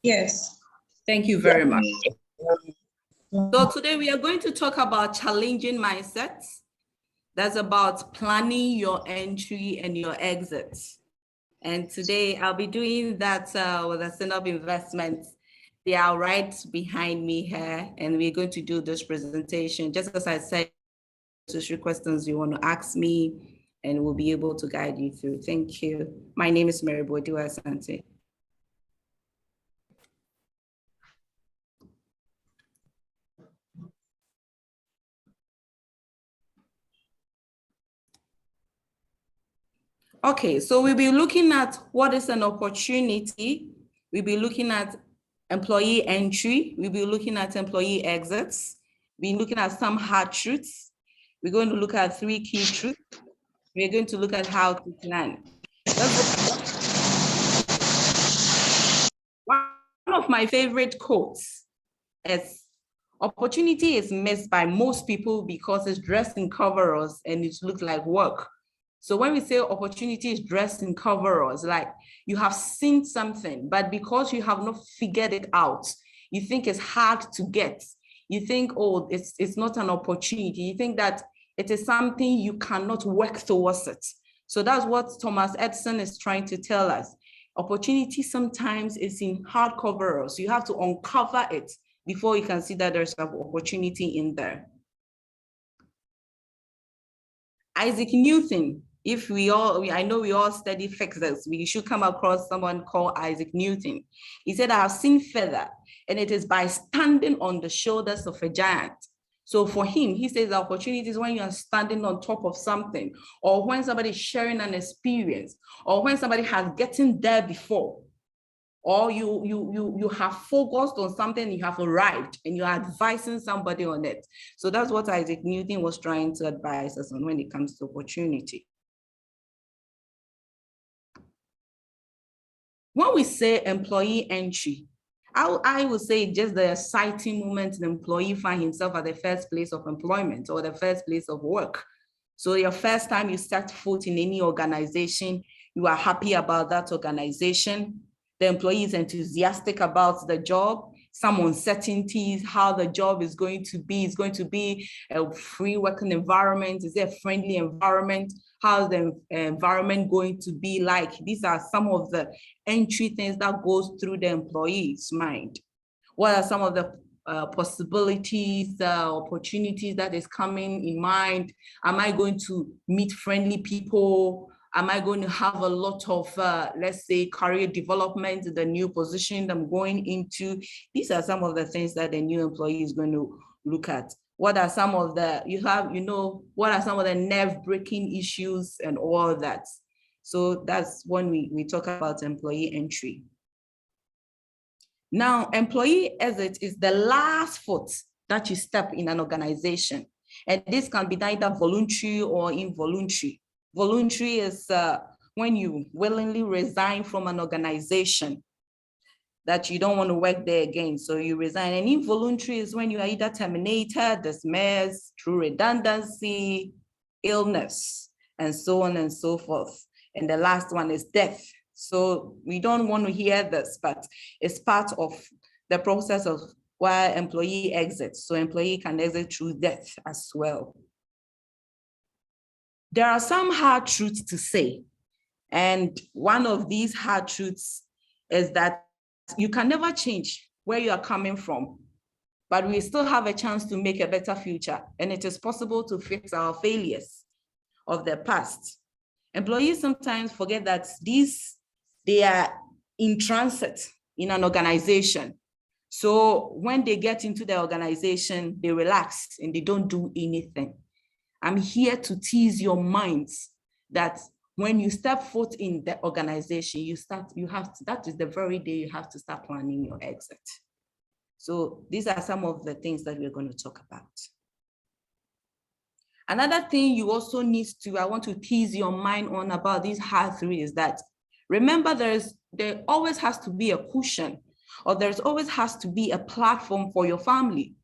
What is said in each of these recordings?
Yes. Thank you very much. So today we are going to talk about challenging mindsets. That's about planning your entry and your exit. And today I'll be doing that with a SINOP Investments. They are right behind me here, and we're going to do this presentation. Just as I said, social questions you want to ask me, and we'll be able to guide you through. Thank you. My name is Marketability Asante. Okay, so we'll be looking at what is an opportunity. We'll be looking at employee entry. We'll be looking at employee exits. We'll be looking at some hard truths. We're going to look at 3 key truths. We're going to look at how to plan. One of my favorite quotes is, opportunity is missed by most people because it's dressed in coveralls and it looks like work. So when we say opportunity is dressed in coveralls, like you have seen something, but because you have not figured it out, you think it's hard to get. You think, oh, it's not an opportunity. You think that it is something you cannot work towards it. So that's what Thomas Edison is trying to tell us. Opportunity sometimes is in hard coveralls. You have to uncover it before you can see that there's an opportunity in there. Isaac Newton, I know we all study physics, we should come across someone called Isaac Newton. He said, I have seen feather, and it is by standing on the shoulders of a giant. So for him, he says the opportunity is when you are standing on top of something, or when somebody is sharing an experience, or when somebody has gotten there before, or you have focused on something, you have arrived, and you're advising somebody on it. So that's what Isaac Newton was trying to advise us on when it comes to opportunity. When we say employee entry, I would say just the exciting moment the employee finds himself at the first place of employment or the first place of work. So your first time you start foot in any organization, you are happy about that organization. The employee is enthusiastic about the job, some uncertainties, how the job is going to be. It's going to be a free working environment. Is it a friendly environment? How's the environment going to be like? These are some of the entry things that goes through the employee's mind. What are some of the possibilities, opportunities that is coming in mind? Am I going to meet friendly people? Am I going to have a lot of, let's say, career development in the new position I'm going into? These are some of the things that the new employee is going to look at. What are some of the, what are some of the nerve-breaking issues and all that? So that's when we talk about employee entry. Now, employee exit is the last foot that you step in an organization. And this can be either voluntary or involuntary. Voluntary is when you willingly resign from an organization that you don't want to work there again, so you resign. And involuntary is when you are either terminated, dismissed, through redundancy, illness, and so on and so forth. And the last one is death. So we don't want to hear this, but it's part of the process of why employee exits. So employee can exit through death as well. There are some hard truths to say. And one of these hard truths is that you can never change where you are coming from, but we still have a chance to make a better future. And it is possible to fix our failures of the past. Employees sometimes forget that they are in transit in an organization. So when they get into the organization, they relax and they don't do anything. I'm here to tease your minds that when you step foot in the organization, that is the very day you have to start planning your exit. So these are some of the things that we're going to talk about. Another thing you also need to, I want to tease your mind on about these hard three is that, remember there always has to be a cushion, or there's always has to be a platform for your family.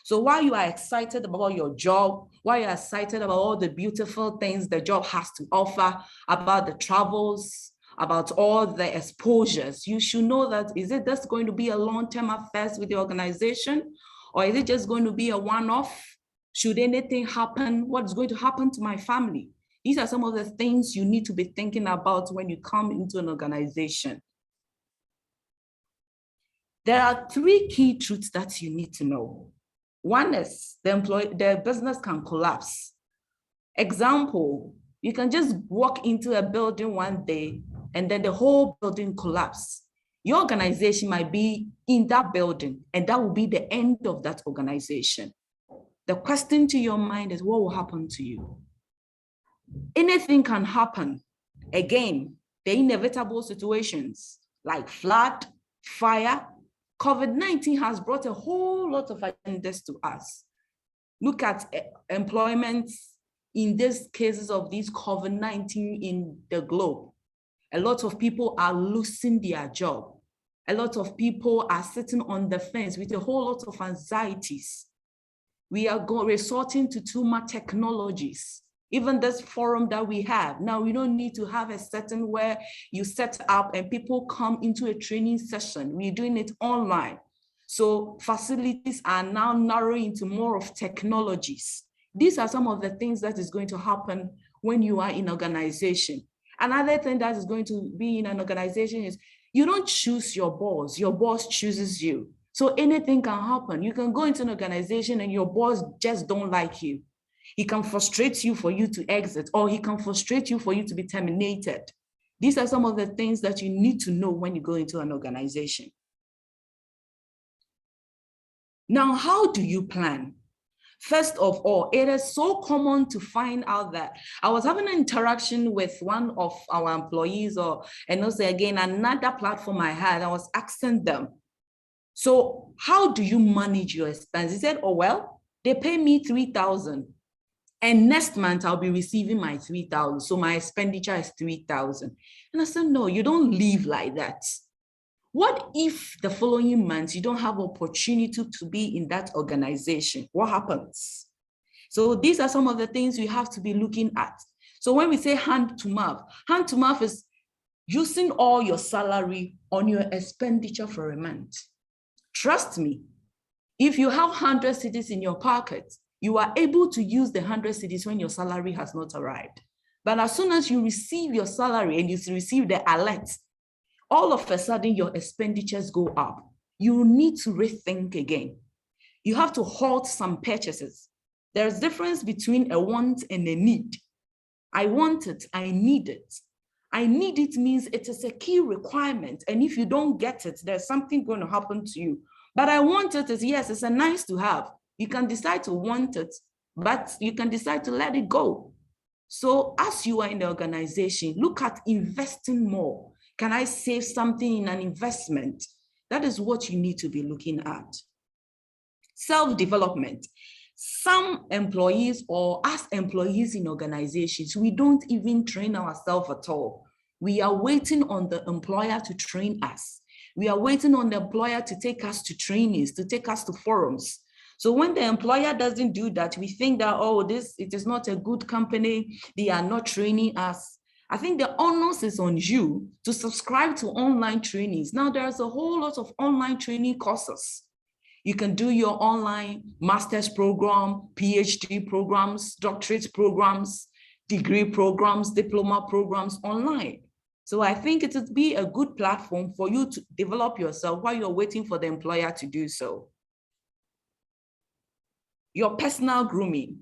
So while you are excited about your job, while you're excited about all the beautiful things the job has to offer, about the travels, about all the exposures. You should know that, is it just going to be a long-term affair with the organization, or is it just going to be a one-off? Should anything happen, what's going to happen to my family? These are some of the things you need to be thinking about when you come into an organization. There are 3 key truths that you need to know. One is the business can collapse. Example, you can just walk into a building one day and then the whole building collapse. Your organization might be in that building and that will be the end of that organization. The question to your mind is, what will happen to you? Anything can happen. Again, the inevitable situations like flood, fire. COVID-19 has brought a whole lot of agendas to us. Look at employment in these cases of these COVID-19 in the globe. A lot of people are losing their job. A lot of people are sitting on the fence with a whole lot of anxieties. We are resorting to too much technologies. Even this forum that we have, now we don't need to have a setting where you set up and people come into a training session. We're doing it online. So facilities are now narrowing into more of technologies. These are some of the things that is going to happen when you are in organization. Another thing that is going to be in an organization is you don't choose your boss chooses you. So anything can happen. You can go into an organization and your boss just don't like you. He can frustrate you for you to exit, or he can frustrate you for you to be terminated. These are some of the things that you need to know when you go into an organization. Now, how do you plan? First of all, it is so common to find out that I was having an interaction with one of our employees, and also again, another platform I had, I was asking them, so how do you manage your expenses? He said, oh, well, they pay me 3,000 and next month I'll be receiving my 3,000. So my expenditure is 3,000. And I said, no, you don't live like that. What if the following month you don't have opportunity to be in that organization? What happens? So these are some of the things we have to be looking at. So when we say hand to mouth is using all your salary on your expenditure for a month. Trust me, if you have 100 cedis in your pocket, you are able to use the 100 cedis when your salary has not arrived. But as soon as you receive your salary and you receive the alert, all of a sudden your expenditures go up. You need to rethink again. You have to halt some purchases. There's a difference between a want and a need. I want it, I need it. I need it means it is a key requirement. And if you don't get it, there's something going to happen to you. But I want it is, yes, it's a nice to have. You can decide to want it, but you can decide to let it go. So as you are in the organization, look at investing more. Can I save something in an investment? That is what you need to be looking at. Self-development. Some employees, or as employees in organizations, we don't even train ourselves at all. We are waiting on the employer to train us. We are waiting on the employer to take us to trainings, to take us to forums. So when the employer doesn't do that, we think that, oh, it is not a good company. They are not training us. I think the onus is on you to subscribe to online trainings. Now there's a whole lot of online training courses. You can do your online master's program, PhD programs, doctorate programs, degree programs, diploma programs online. So I think it would be a good platform for you to develop yourself while you're waiting for the employer to do so. Your personal grooming.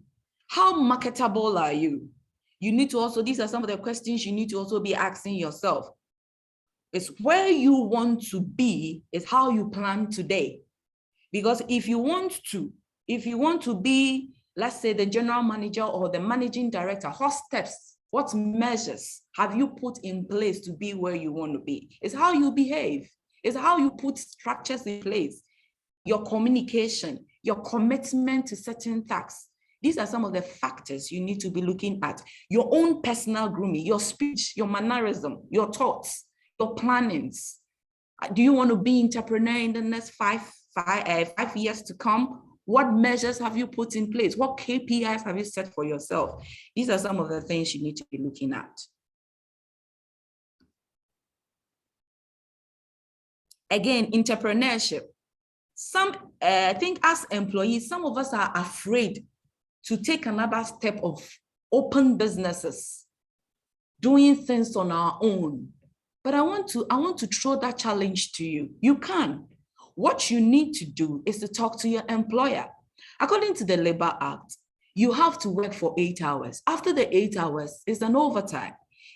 How marketable are you? You need to also, these are some of the questions you need to also be asking yourself. It's where you want to be is how you plan today. Because if you want to be, let's say, the general manager or the managing director, what steps, what measures have you put in place to be where you want to be? It's how you behave. It's how you put structures in place. Your communication, your commitment to certain tasks. These are some of the factors you need to be looking at. Your own personal grooming, your speech, your mannerism, your thoughts, your plannings. Do you want to be entrepreneur in the next five years to come? What measures have you put in place? What KPIs have you set for yourself? These are some of the things you need to be looking at. Again, entrepreneurship. I think as employees, some of us are afraid to take another step of open businesses, doing things on our own. But I want to throw that challenge to you. You can. What you need to do is to talk to your employer. According to the Labor Act, you have to work for 8 hours. After the 8 hours, it's an overtime.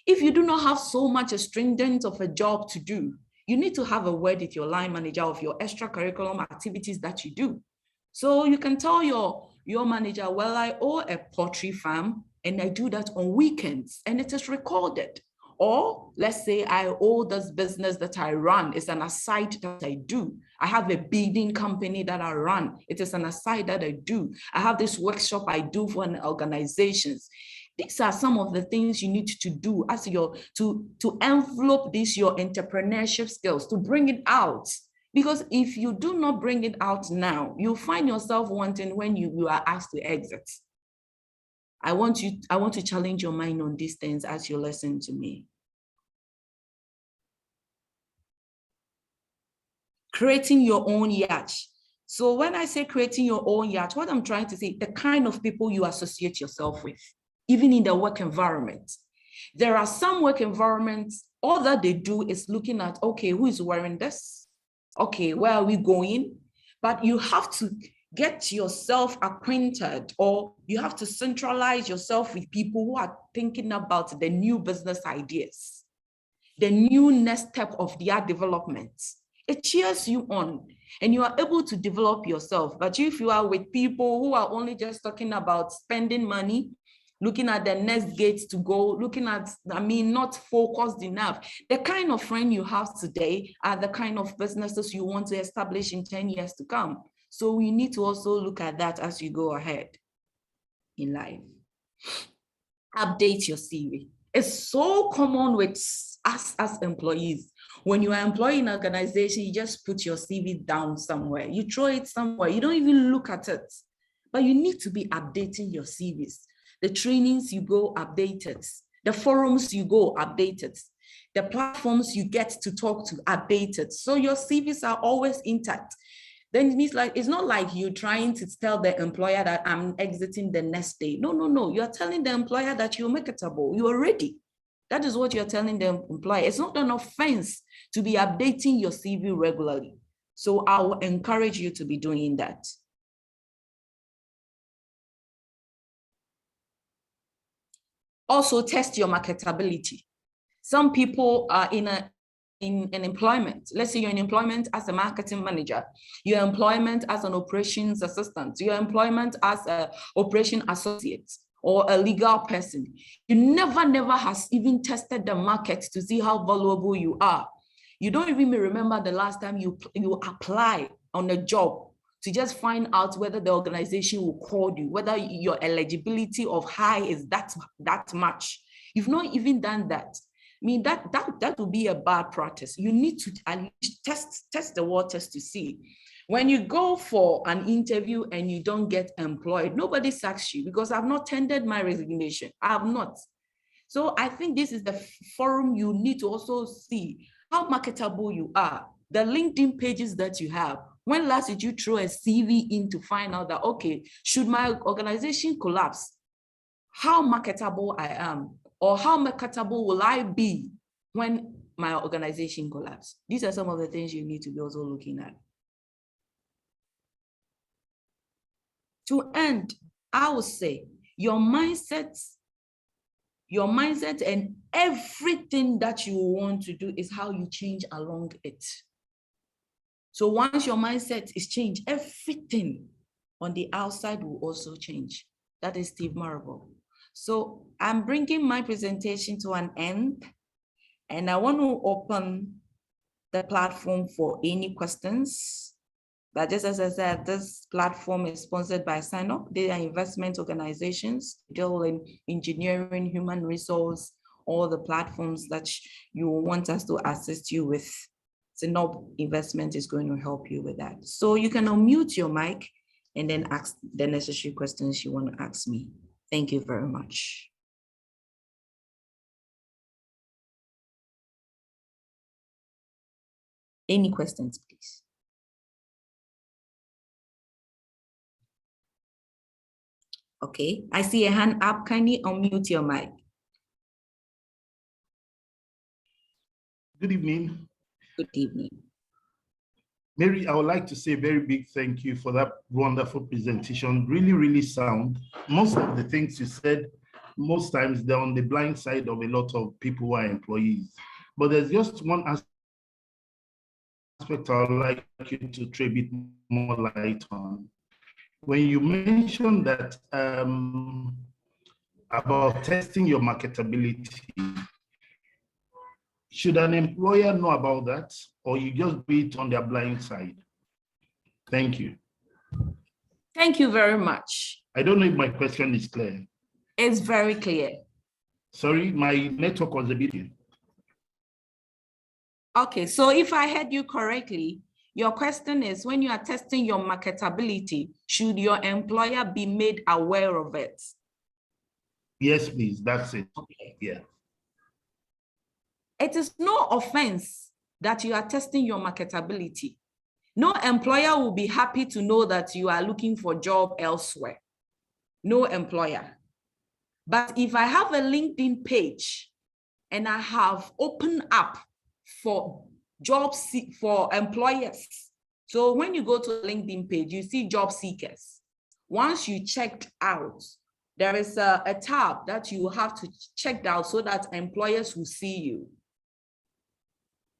If you do not have so much stringent of a job to do, you need to have a word with your line manager of your extracurricular activities that you do. So you can tell your manager, well, I own a poultry farm and I do that on weekends and it is recorded. Or let's say I owe this business that I run. It's an aside that I do. I have a bidding company that I run. It is an aside that I do. I have this workshop I do for an organizations. These are some of the things you need to do as to envelope this your entrepreneurship skills, to bring it out. Because if you do not bring it out now, you'll find yourself wanting when you are asked to exit. I want to challenge your mind on these things as you listen to me. Creating your own yacht. So when I say creating your own yacht, what I'm trying to say, the kind of people you associate yourself with, even in the work environment. There are some work environments, all that they do is looking at, okay, who is wearing this? Okay, where are we going? But you have to get yourself acquainted, or you have to centralize yourself with people who are thinking about the new business ideas, the new next step of their development. It cheers you on and you are able to develop yourself. But if you are with people who are only just talking about spending money, looking at the next gates to go, looking at, not focused enough. The kind of friend you have today are the kind of businesses you want to establish in 10 years to come. So we need to also look at that as you go ahead in life. Update your CV. It's so common with us as employees. When you are employed in an organization, you just put your CV down somewhere. You throw it somewhere. You don't even look at it. But you need to be updating your CVs. The trainings you go, updated. The forums you go, updated. The platforms you get to talk to, updated. So your CVs are always intact. Then it means it's not like you're trying to tell the employer that I'm exiting the next day. No. You're telling the employer that you're marketable. You are ready. That is what you're telling the employer. It's not an offense to be updating your CV regularly. So I will encourage you to be doing that. Also test your marketability. Some people are in an employment. Let's say you're in employment as a marketing manager, your employment as an operations assistant, your employment as an operation associate or a legal person. You never has even tested the market to see how valuable you are. You don't even remember the last time you apply on a job to just find out whether the organization will call you, whether your eligibility of high is that much. You've not even done that. That would be a bad practice. You need to at least test the waters to see. When you go for an interview and you don't get employed, nobody sacks you because I've not tendered my resignation. I have not. So I think this is the forum you need to also see how marketable you are. The LinkedIn pages that you have. When last did you throw a CV in to find out that, okay, should my organization collapse, how marketable I am, or how marketable will I be when my organization collapses? These are some of the things you need to be also looking at. To end, I would say your mindset and everything that you want to do is how you change along it. So once your mindset is changed, everything on the outside will also change. That is Steve Marable. So I'm bringing my presentation to an end, and I want to open the platform for any questions. But just as I said, this platform is sponsored by SINOP. They are investment organizations, deal in engineering, human resource, all the platforms that you want us to assist you with. SINOP investment is going to help you with that. So you can unmute your mic and then ask the necessary questions you want to ask me. Thank you very much. Any questions, please? Okay, I see a hand up. Kindly unmute your mic. Good evening. Good evening. Mary, I would like to say a very big thank you for that wonderful presentation. Really, really sound. Most of the things you said, most times they're on the blind side of a lot of people who are employees. But there's just one aspect I would like you to throw a bit more light on. When you mentioned that about testing your marketability, should an employer know about that, or you just do it on their blind side? Thank you. Thank you very much. I don't know if my question is clear. It's very clear. Sorry, my network was a bit. Okay, so if I heard you correctly, your question is, when you are testing your marketability, should your employer be made aware of it? Yes, please, that's it. Okay. Yeah. It is no offense that you are testing your marketability. No employer will be happy to know that you are looking for a job elsewhere. No employer. But if I have a LinkedIn page and I have opened up for jobs for employers. So when you go to a LinkedIn page, you see job seekers. Once you checked out, there is a tab that you have to check out so that employers will see you.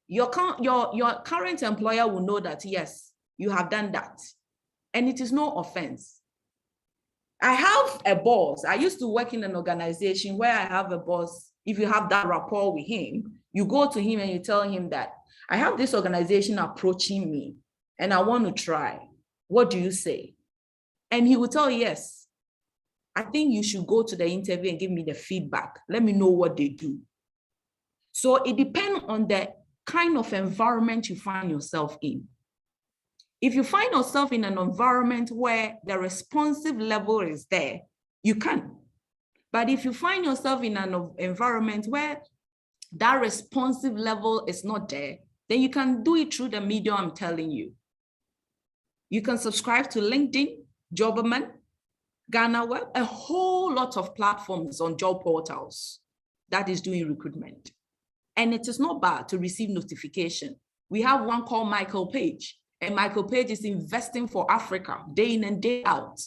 Your current employer will know that, yes, you have done that. And it is no offense. I have a boss. I used to work in an organization where I have a boss. If you have that rapport with him, you go to him and you tell him that I have this organization approaching me and I want to try. What do you say? And he will tell you, yes, I think you should go to the interview and give me the feedback. Let me know what they do. So it depends on the kind of environment you find yourself in. If you find yourself in an environment where the responsive level is there, you can. But if you find yourself in an environment where that responsive level is not there, then you can do it through the medium I'm telling you. You can subscribe to LinkedIn, Jobberman, Ghana Web, a whole lot of platforms on job portals that is doing recruitment. And it is not bad to receive notification. We have one called Michael Page, and Michael Page is investing for Africa day in and day out.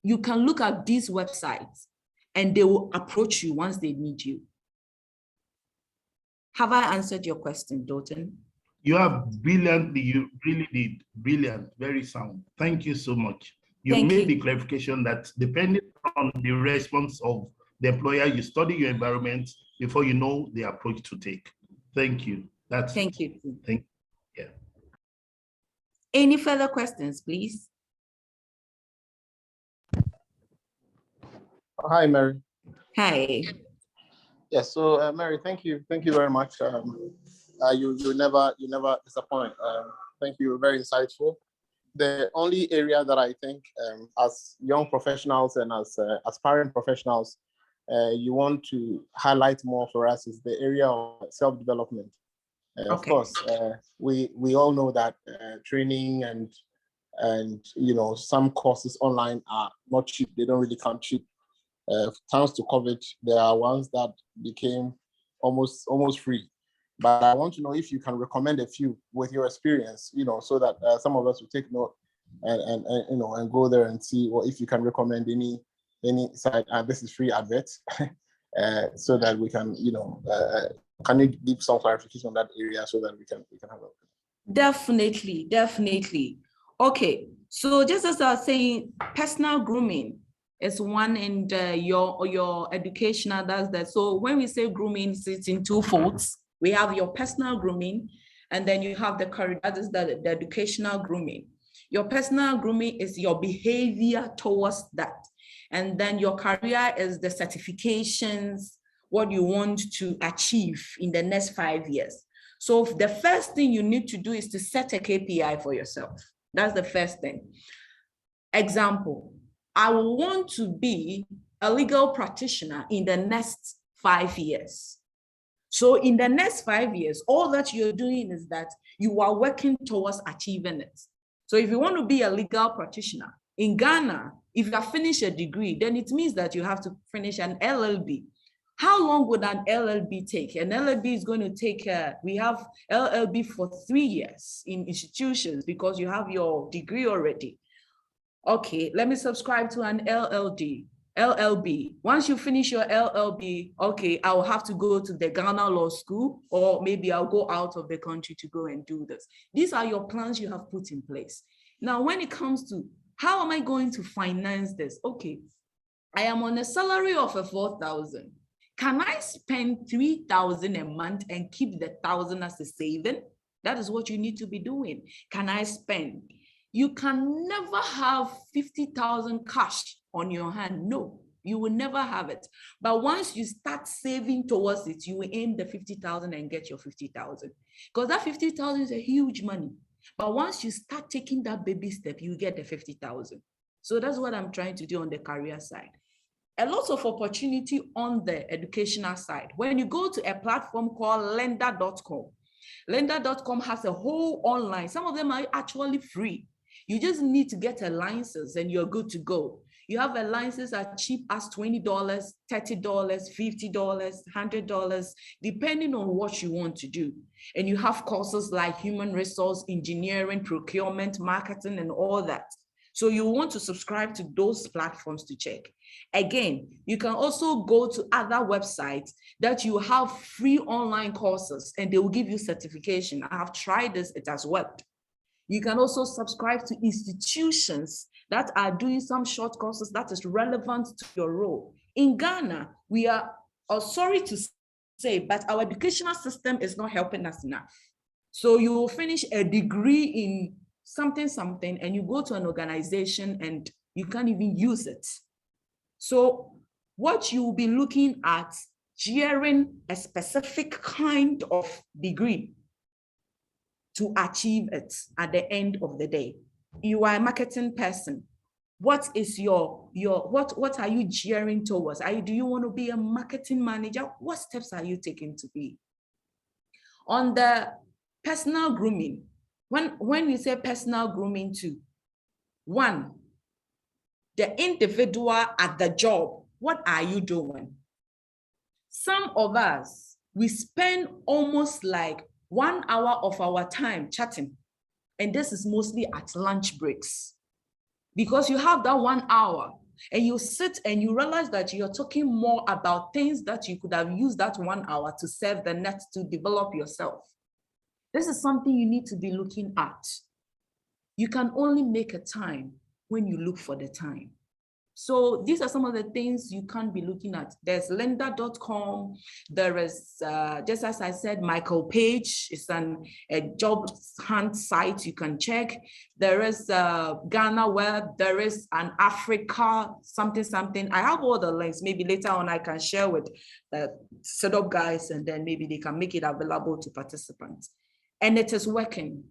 You can look at these websites and they will approach you once they need you. Have I answered your question, Dalton? You have brilliantly, you really did. Brilliant, very sound. Thank you so much. You Thank made you. the clarification that depending on the response of the employer, you study your environment before you know the approach to take. Thank you. Thank you. Thank you. Yeah. Any further questions, please? Hi, Mary. Hi. Yes, so Mary, thank you very much. You never disappoint. Thank you, very insightful. The only area that I think, as young professionals and as aspiring professionals, you want to highlight more for us is the area of self-development. Of course, we all know that training and some courses online are not cheap. They don't really come cheap. Thanks to COVID, there are ones that became almost free. But I want to know if you can recommend a few with your experience, so that some of us will take note and go there and see, or if you can recommend any site. This is free adverts, so that we can, can you give some clarification on that area so that we can have a. Definitely. Okay, so just as I was saying, personal grooming is one, and your educational, that's that. So when we say grooming, it's in two folds. We have your personal grooming, and then you have the career, that is the educational grooming. Your personal grooming is your behavior towards that. And then your career is the certifications, what you want to achieve in the next 5 years. So the first thing you need to do is to set a KPI for yourself. That's the first thing. Example, I want to be a legal practitioner in the next 5 years. So in the next 5 years, all that you're doing is that you are working towards achieving it. So if you want to be a legal practitioner in Ghana, if you have finished a degree, then it means that you have to finish an LLB. How long would an LLB take? An LLB is going to take, we have LLB for 3 years in institutions because you have your degree already. Okay, let me subscribe to an LLB. Once you finish your LLB, okay, I'll have to go to the Ghana Law School, or maybe I'll go out of the country to go and do this. These are your plans you have put in place. Now, when it comes to how am I going to finance this? Okay, I am on a salary of 4,000. Can I spend 3,000 a month and keep the 1,000 as a saving? That is what you need to be doing. Can I spend? You can never have 50,000 cash on your hand. No, you will never have it. But once you start saving towards it, you will aim the 50,000 and get your 50,000. Because that 50,000 is a huge money. But once you start taking that baby step, you get the 50,000. So that's what I'm trying to do on the career side. A lot of opportunity on the educational side. When you go to a platform called lender.com, lender.com has a whole online, some of them are actually free. You just need to get a license and you're good to go. You have a license as cheap as $20, $30, $50, $100, depending on what you want to do. And you have courses like human resource, engineering, procurement, marketing, and all that. So you want to subscribe to those platforms to check. Again, you can also go to other websites that you have free online courses and they will give you certification. I have tried this, it has worked. You can also subscribe to institutions that are doing some short courses that is relevant to your role. In Ghana, we are, sorry to say, but our educational system is not helping us enough. So you will finish a degree in something, and you go to an organization and you can't even use it. So what you will be looking at, gearing a specific kind of degree to achieve it at the end of the day. You are a marketing person. What is what are you gearing towards? Do you want to be a marketing manager? What steps are you taking to be? On the personal grooming, when you say personal grooming too, one, the individual at the job, what are you doing? Some of us, we spend almost like 1 hour of our time chatting. And this is mostly at lunch breaks. Because you have that 1 hour and you sit and you realize that you're talking more about things that you could have used that 1 hour to serve the net to develop yourself. This is something you need to be looking at. You can only make a time when you look for the time. So these are some of the things you can't be looking at. There's lender.com. There is, just as I said, Michael Page is a job hunt site you can check. There is Ghana Web. There is an Africa something. I have all the links. Maybe later on I can share with the SINOP guys and then maybe they can make it available to participants. And it is working.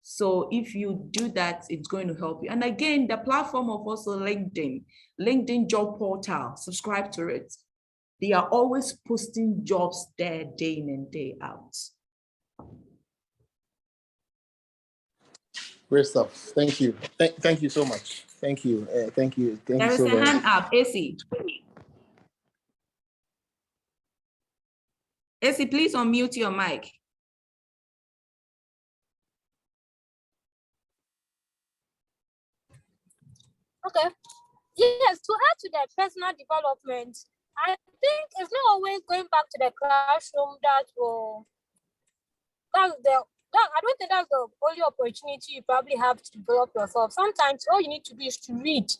So if you do that, it's going to help you. And again, the platform of also LinkedIn job portal, subscribe to it. They are always posting jobs there day in and day out. Great stuff. Thank you. Thank you so much. Thank you. Thank you. There is a hand up, AC. AC, please unmute your mic. Okay. Yes, to add to that personal development, I think it's not always going back to the classroom I don't think that's the only opportunity you probably have to develop yourself. Sometimes all you need to do is to read.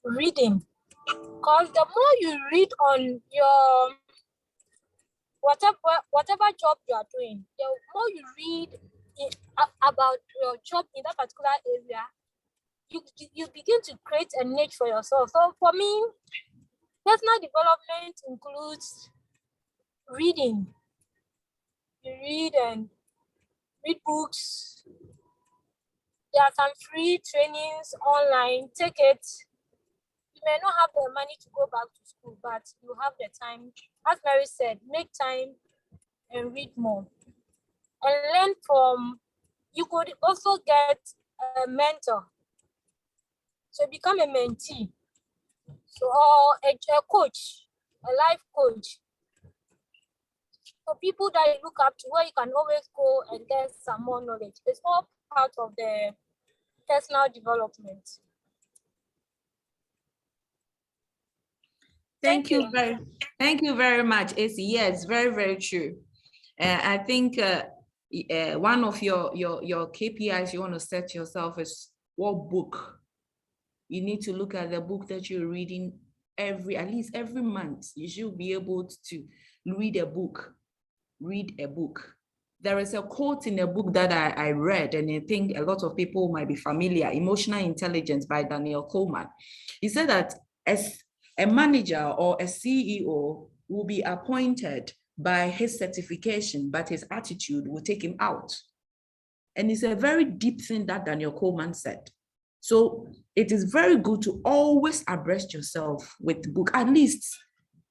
Reading. Because the more you read on your whatever job you are doing, the more you read about your job in that particular area, you begin to create a niche for yourself. So for me, personal development includes reading. You read books. There are some free trainings online. Take it. may not have the money to go back to school, but you have the time. As Mary said, make time and read more. And learn from, you could also get a mentor. So become a mentee. So, or a coach, a life coach. So people that you look up to, where you can always go and get some more knowledge. It's all part of the personal development. Thank you very much, AC. Yes, very, very true. I think one of your KPIs you want to set yourself is what book. You need to look at the book that you're reading at least every month. You should be able to read a book. Read a book. There is a quote in a book that I read, and I think a lot of people might be familiar, Emotional Intelligence by Daniel Coleman. He said that as a manager or a CEO will be appointed by his certification, but his attitude will take him out. And it's a very deep thing that Daniel Coleman said. So it is very good to always abreast yourself with the book, at least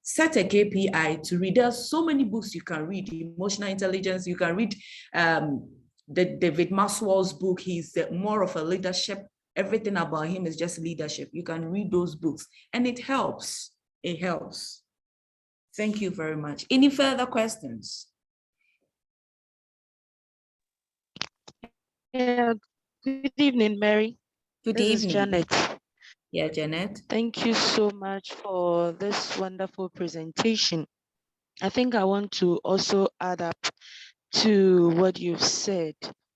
set a KPI to read. There's so many books you can read. Emotional Intelligence, you can read the David Maxwell's book. He's more of a leadership. Everything about him is just leadership. You can read those books and it helps. It helps. Thank you very much. Any further questions? Yeah, good evening, Mary. Good This evening. is Janet. Yeah, Janet. Thank you so much for this wonderful presentation. I think I want to also add up to what you've said.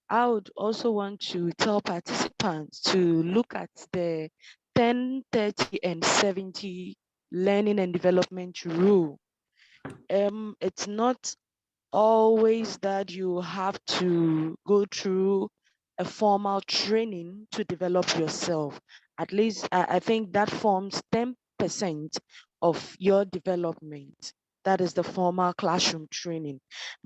I would also want to tell participants to look at the 10, 30, and 70 learning and development rule. It's not always that you have to go through a formal training to develop yourself. At least I think that forms 10% of your development. That is the formal classroom training.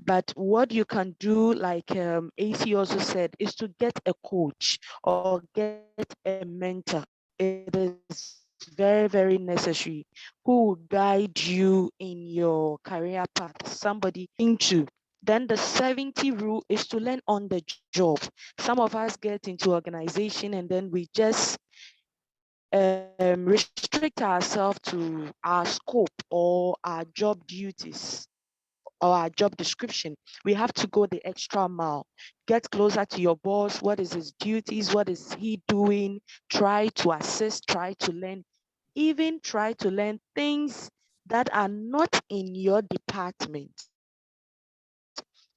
But what you can do, like AC also said, is to get a coach or get a mentor. It is very, very necessary, who will guide you in your career path, somebody into. Then the 70 rule is to learn on the job. Some of us get into organization and then we just restrict ourselves to our scope or our job duties or our job description. We have to go the extra mile, get closer to your boss. What is his duties? What is he doing? Try to assist, try to learn, even try to learn things that are not in your department.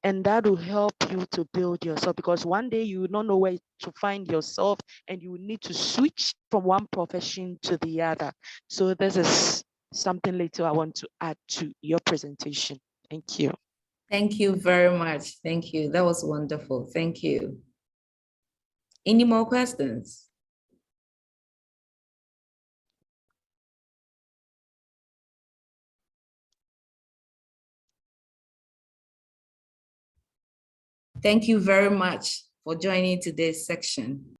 And that will help you to build yourself, because one day you will not know where to find yourself and you will need to switch from one profession to the other. So this is something little I want to add to your presentation. Thank you. Thank you very much. Thank you. That was wonderful. Thank you. Any more questions? Thank you very much for joining today's section.